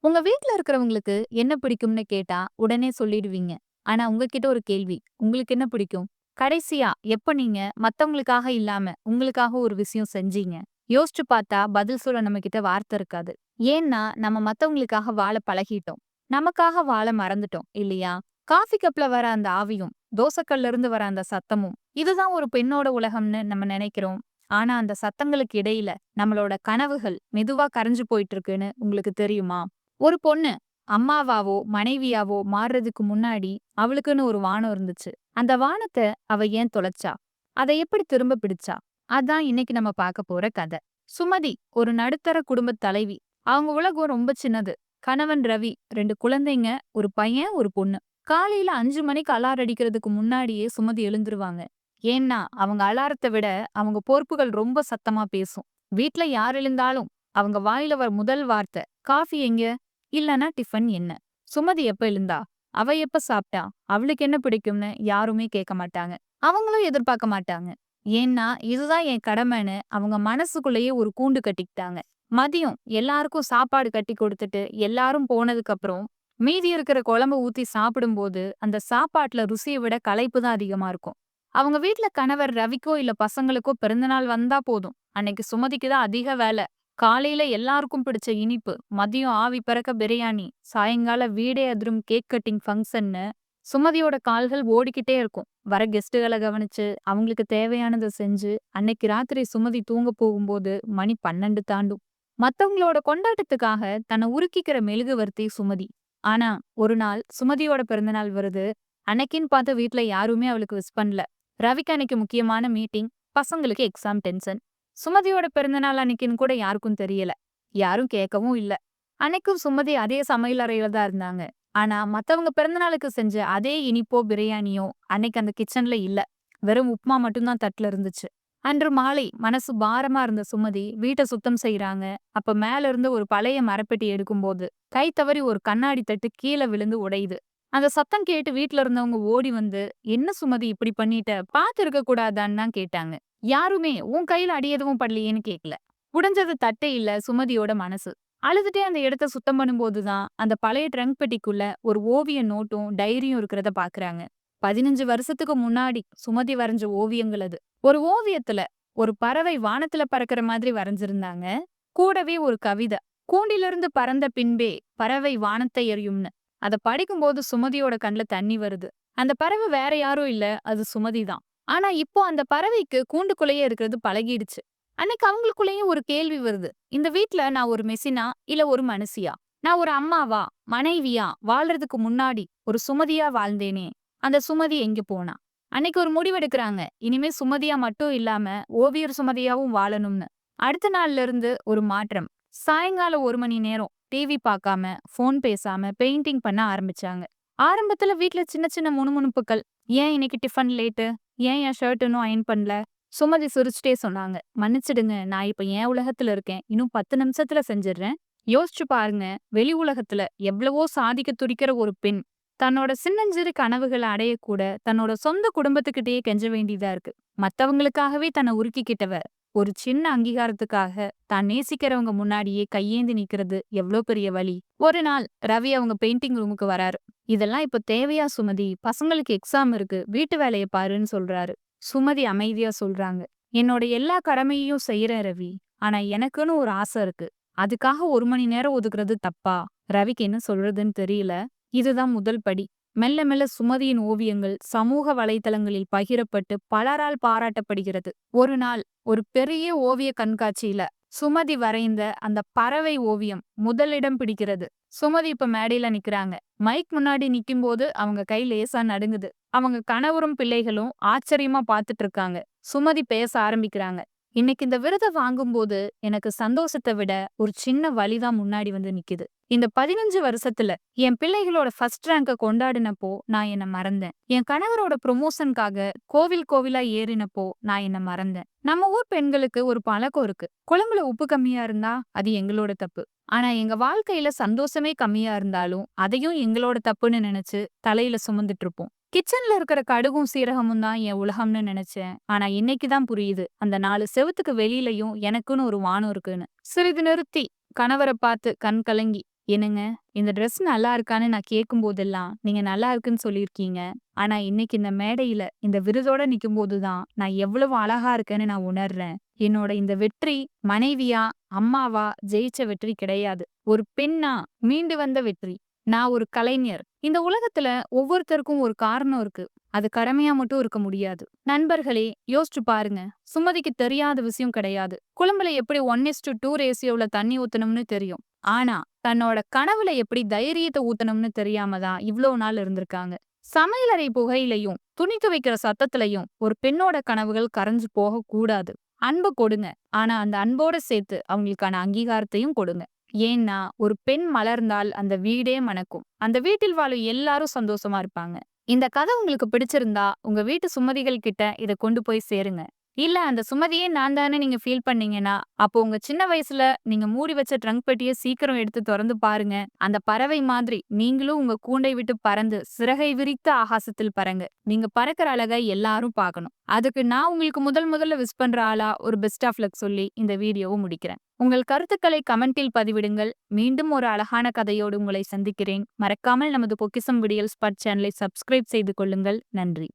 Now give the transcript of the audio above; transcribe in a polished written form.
உங்க வீட்ல இருக்கிறவங்களுக்கு என்ன பிடிக்கும்னு கேட்டா, உடனே சொல்லிடுவீங்க. ஆனா உங்ககிட்ட ஒரு கேள்வி. உங்களுக்கு என்ன பிடிக்கும்? கடைசியா எப்ப நீங்க மத்தவங்களுக்காக இல்லாம, உங்களுக்காக ஒரு விஷயம் செஞ்சீங்க? யோசிச்சு பார்த்தா பதில் சொல்ல நம்மகிட்ட வார்த்தை இருக்காது. ஏன்னா, நம்ம மத்தவங்களுக்காக வாழ பழகிட்டோம். நமக்காக வாழ மறந்துட்டோம் இல்லையா? காஃபி கப்ல வர அந்த ஆவியும், தோசைக்கல்ல இருந்து வர அந்த சத்தமும், இதுதான் ஒரு பெண்ணோட உலகம்னு நம்ம நெனைக்கிறோம். ஆனா அந்த சத்தங்களுக்கு இடையில நம்மளோட கனவுகள் மெதுவா கரைஞ்சு போயிட்டு இருக்குன்னு உங்களுக்கு தெரியுமா? ஒரு பொண்ணு அம்மாவாவோ, மனைவியாவோ மாறுறதுக்கு முன்னாடி அவளுக்குன்னு ஒரு வானம் இருந்துச்சு. அந்த வானத்த அவ ஏன் தொலைச்சா? அத எப்படி திரும்ப பிடிச்சா? அதான் இன்னைக்கு நம்ம பார்க்க போற கத. சுமதி ஒரு நடுத்தர குடும்பத் தலைவி. அவங்க உலகம் ரொம்ப சின்னது. கணவன் ரவி, 2 குழந்தைங்க, ஒரு பையன், ஒரு பொண்ணு. காலையில 5 மணிக்கு அலாரம் அடிக்கிறதுக்கு முன்னாடியே சுமதி எழுந்துருவாங்க. ஏன்னா, அவங்க அலாரத்த விட அவங்க பொறுப்புகள் ரொம்ப சத்தமா பேசும். வீட்ல யார் எழுந்தாலும் அவங்க வாயில வர முதல் வார்த்தை, "காஃபி எங்க?" இல்லன்னா டிஃபன் என்ன? சுமதி எப்ப எழுந்தா? அவ எப்ப சாப்பிட்டா? அவளுக்கு என்ன பிடிக்கும்னு யாருமே கேட்க மாட்டாங்க. அவங்களும் எதிர்பார்க்க மாட்டாங்க. ஏன்னா, இதுதான் என் கடமைன்னு அவங்க மனசுக்குள்ளேயே ஒரு கூண்டு கட்டிக்கிட்டாங்க. மதியம் எல்லாருக்கும் சாப்பாடு கட்டி கொடுத்துட்டு, எல்லாரும் போனதுக்கு அப்புறம், மீதி இருக்கிற குழம்ப ஊத்தி சாப்பிடும்போது, அந்த சாப்பாட்டுல ருசிய விட களைப்பு தான் அதிகமா இருக்கும். அவங்க வீட்ல கணவர் ரவிக்கோ இல்ல பசங்களுக்கோ பிறந்தநாள் வந்தா போதும். அன்னைக்கு சுமதிக்கு தான் அதிக வேல. காலையில எல்லாருக்கும் பிடிச்ச இனிப்பு, மதியம் ஆவி பறக்க பிரியாணி, சாயங்கால வீடே அதிரும் கேக் கட்டிங் ஃபங்ஷன்னு சுமதியோட கால்கள் ஓடிக்கிட்டே இருக்கும். வர கெஸ்ட்டுகள கவனிச்சு, அவங்களுக்கு தேவையானத செஞ்சு, அன்னைக்கு ராத்திரி சுமதி தூங்க போகும்போது மணி 12 தாண்டும். மத்தவங்களோட கொண்டாட்டத்துக்காக தன்னை உருக்கிக்கிற மெழுகுவர்த்தி சுமதி. ஆனா, ஒரு நாள் சுமதியோட பிறந்தநாள் வருது. அன்னைக்குன்னு பார்த்து வீட்ல யாருமே அவளுக்கு விஷ் பண்ணல. ரவிக்கு அன்னைக்கு முக்கியமான மீட்டிங், பசங்களுக்கு எக்ஸாம் டென்ஷன். சுமதியோட பிறந்தநாள் அன்னைக்குன்னு கூட யாருக்கும் தெரியல. யாரும் கேட்கவும் இல்ல. அன்னைக்கும் சுமதி அதே சமையல் அறையில தான் இருந்தாங்க. ஆனா, மத்தவங்க பிறந்தநாளுக்கு செஞ்ச அதே இனிப்போ, பிரியாணியோ அன்னைக்கு அந்த கிச்சன்ல இல்ல. வெறும் உப்மா மட்டும் தான் தட்டுல இருந்துச்சு. அன்று மாலை மனசு பாரமா இருந்த சுமதி வீட்ட சுத்தம் செய்றாங்க. அப்ப மேல இருந்து ஒரு பழைய மரப்பெட்டி எடுக்கும்போது, கை தவறி ஒரு கண்ணாடி தட்டு கீழ விழுந்து உடையுது. அந்த சத்தம் கேட்டு வீட்ல இருந்தவங்க ஓடி வந்து, "என்ன சுமதி இப்படி பண்ணிட்ட? பார்த்திருக்க கூடாதான்னு" தான் கேட்டாங்க. யாருமே உன் கையில அடி எதுவும் படலையேன்னு கேட்கல. உடைஞ்சது தட்டே இல்ல, சுமதியோட மனசு. அழுதுட்டே அந்த இடத்த சுத்தம் பண்ணும்போது தான், அந்த பழைய ட்ரங்க் பெட்டிக்குள்ள ஒரு ஓவிய நோட்டும், டைரியும் இருக்கிறத பார்க்குறாங்க. 15 வருஷத்துக்கு முன்னாடி சுமதி வரைஞ்ச ஓவியங்கள் அது. ஒரு ஓவியத்துல ஒரு பறவை வானத்துல பறக்கிற மாதிரி வரைஞ்சிருந்தாங்க. கூடவே ஒரு கவிதை. "கூண்டிலிருந்து பறந்த பின்பே பறவை வானத்தை எறியும்னு." அத படிக்கும்போது சுமதியோட கண்ல தண்ணி வருது. அந்த பறவை வேற யாரும் இல்ல, அது சுமதி தான். ஆனா இப்போ அந்த பறவைக்கு கூண்டுக்குள்ளேயே இருக்கிறது பழகிடுச்சு. அன்னைக்கு அவங்களுக்குள்ளேயும் ஒரு கேள்வி வருது. இந்த வீட்ல நான் ஒரு மெஷினா? இல்ல ஒரு மனுஷியா? நான் ஒரு அம்மாவா? மனைவியா? வாழ்றதுக்கு முன்னாடி ஒரு சுமதியா வாழ்ந்தேனே! அந்த சுமதி எங்க போனா? அன்னைக்கு ஒரு முடிவெடுக்குறாங்க. இனிமே சுமதியா மட்டும் இல்லாம, ஓவியர் சுமதியாவும் வாழணும்னு. அடுத்த நாள்ல இருந்து ஒரு மாற்றம். சாயங்காலம் 1 மணி நேரம் டிவி பார்க்காம, ஃபோன் பேசாம பெயிண்டிங் பண்ண ஆரம்பிச்சாங்க. ஆரம்பத்துல வீட்ல சின்ன சின்ன முணுமுணுப்புக்கள். "ஏன் இன்னைக்கு டிஃபன் லேட்டு? ஏன் என் ஷர்ட் இன்னும் அயர்ன் பண்ணல?" சுமதி சிரிச்சுட்டே சொன்னாங்க. "மன்னிச்சிடுங்க, நான் இப்ப என் உலகத்துல இருக்கேன். இன்னும் 10 நிமிஷத்துல செஞ்சுடுறேன்." யோசிச்சு பாருங்க, வெளி உலகத்துல எவ்வளவோ சாதிக்க துடிக்கிற ஒரு பெண், தன்னோட சின்னஞ்சிறு கனவுகள அடையக்கூட, தன்னோட சொந்த குடும்பத்துக்கிட்டயே கெஞ்ச வேண்டியதா இருக்கு. மத்தவங்களுக்காகவே தன்னை உருக்கிக்கிட்டவ, ஒரு சின்ன அங்கீகாரத்துக்காக, தான் நேசிக்கிறவங்க முன்னாடியே கையேந்தி நிக்கிறது எவ்ளோ பெரிய வலி. ஒரு நாள் ரவி அவங்க பெயிண்டிங் ரூமுக்கு வராரு. "இதெல்லாம் இப்ப தேவையா சுமதி? பசங்களுக்கு எக்ஸாம் இருக்கு. வீட்டு வேலைய பாருன்னு" சொல்றாரு. சுமதி அமைதியா சொல்றாங்க. "என்னோட எல்லா கடமையையும் செய்றேன் ரவி. ஆனா எனக்குன்னு ஒரு ஆசை இருக்கு. அதுக்காக 1 மணி நேரம் ஒதுக்குறது தப்பா?" ரவிக்கு என்ன சொல்றதுன்னு தெரியல. இதுதான் முதல் படி. மெல்ல மெல்ல சுமதியின் ஓவியங்கள் சமூக வலைத்தளங்களில் பகிரப்பட்டு பலரால் பாராட்டப்படுகிறது. ஒரு நாள் ஒரு பெரிய ஓவிய கண்காட்சியில சுமதி வரைந்த அந்த பறவை ஓவியம் முதலிடம் பிடிக்கிறது. சுமதி இப்ப மேடையில நிக்கிறாங்க. மைக் முன்னாடி நிக்கும்போது அவங்க கை லேசா நடுங்குது. அவங்க கணவரும் பிள்ளைகளும் ஆச்சரியமா பார்த்துட்டு இருக்காங்க. சுமதி பேச ஆரம்பிக்கிறாங்க. "இன்னைக்கு இந்த விருத வாங்கும்போது எனக்கு சந்தோஷத்த விட ஒரு சின்ன வலி தான் முன்னாடி வந்து நிக்குது. இந்த 15 வருஷத்துல என் பிள்ளைகளோட ஃபர்ஸ்ட் ரேங்க கொண்டாடினப்போ நான் என்ன மறந்தேன். என் கணவரோட ப்ரொமோஷனுக்காக கோவில் கோவிலா ஏறினப்போ நான் என்ன மறந்தேன். நம்ம ஊர் பெண்களுக்கு ஒரு பழக்கம் இருக்கு. குழம்புல உப்பு கம்மியா இருந்தா அது எங்களோட தப்பு. ஆனா எங்க வாழ்க்கையில சந்தோஷமே கம்மியா இருந்தாலும் அதையும் எங்களோட தப்புன்னு நினைச்சு தலையில சுமந்துட்டு இருப்போம். கிச்சன்ல இருக்கிற கடுகும் சீரகமும் தான் என் உலகம்னு நினைச்சேன். ஆனா இன்னைக்கு தான் புரியுது. அந்த 4 செவுத்துக்கு வெளியிலயும் எனக்குன்னு ஒரு வானம் இருக்குன்னு." சிறிது நிறுத்தி கணவர பார்த்து கண் கலங்கி, என்னங்க, இந்த ட்ரெஸ் நல்லா இருக்கான்னு நான் கேட்கும்போதெல்லாம், நீங்க நல்லா இருக்குன்னு சொல்லியிருக்கீங்க. ஆனா இன்னைக்கு இந்த மேடையில, இந்த விருதோட நிக்கும்போது தான், நான் எவ்வளவு அழகா இருக்கேன்னு நான் உணர்றேன். என்னோட இந்த வெற்றி, மனைவியா, அம்மாவா ஜெயிச்ச வெற்றி கிடையாது. ஒரு பெண்ணா மீண்டு வந்த வெற்றி. நான் ஒரு கலைஞர். இந்த உலகத்துல ஒவ்வொருத்தருக்கும் ஒரு காரணம் இருக்கு. அது கடமையா மட்டும் இருக்க முடியாது. நண்பர்களே, யோசிச்சு பாருங்க. சுமதிக்கு தெரியாத விஷயம் கிடையாது. குழம்புல எப்படி 1:2 ரேஷியோல தண்ணி ஊத்தணும்னு தெரியும். ஆனா, தன்னோட கனவுல எப்படி தைரியத்த ஊத்தணும்னு தெரியாம தான் இவ்ளோ நாள் இருந்திருக்காங்க. சமையலறை புகையிலயும், துணி துவைக்கிற சத்தத்திலயும் ஒரு பெண்ணோட கனவுகள் கரைஞ்சு போகக்கூடாது. அன்பு கொடுங்க. ஆனா அந்த அன்போட சேர்த்து அவங்களுக்கான அங்கீகாரத்தையும் கொடுங்க. ஏன்னா, ஒரு பெண் மலர்ந்தால் அந்த வீடே மணக்கும். அந்த வீட்டில் வாழும் எல்லாரும் சந்தோஷமா இருப்பாங்க. இந்த கதை உங்களுக்கு பிடிச்சிருந்தா, உங்க வீட்டு சுமதிகள் கிட்ட இத கொண்டு போய் சேருங்க. இல்ல அந்த சுமதியே நான் தான்னு நீங்க ஃபீல் பண்ணீங்கன்னா, அப்போ உங்க சின்ன வயசுல நீங்க மூடி வச்ச ட்ரங்க் பெட்டிய சீக்கிரம் எடுத்து தொறந்து பாருங்க. அந்த பறவை மாதிரி நீங்களும் உங்க கூண்டை விட்டு பறந்து, சிறகை விரித்து ஆகாசத்தில் பறங்க. நீங்க பறக்கிற அழகை எல்லாரும் பார்க்கணும். அதுக்கு நான் உங்களுக்கு முதல்ல விஷ் பண்ற ஆளா ஒரு பெஸ்ட் ஆஃப் லக் சொல்லி இந்த வீடியோவ முடிக்கிறேன். உங்கள் கருத்துக்களை கமெண்டில் பதிவிடுங்கள். மீண்டும் ஒரு அழகான கதையோடு உங்களை சந்திக்கிறேன். மறக்காமல் நமது பொக்கிஷம் விடியல் ஸ்பாட் சேனலை சப்ஸ்கிரைப் செய்து கொள்ளுங்கள். நன்றி.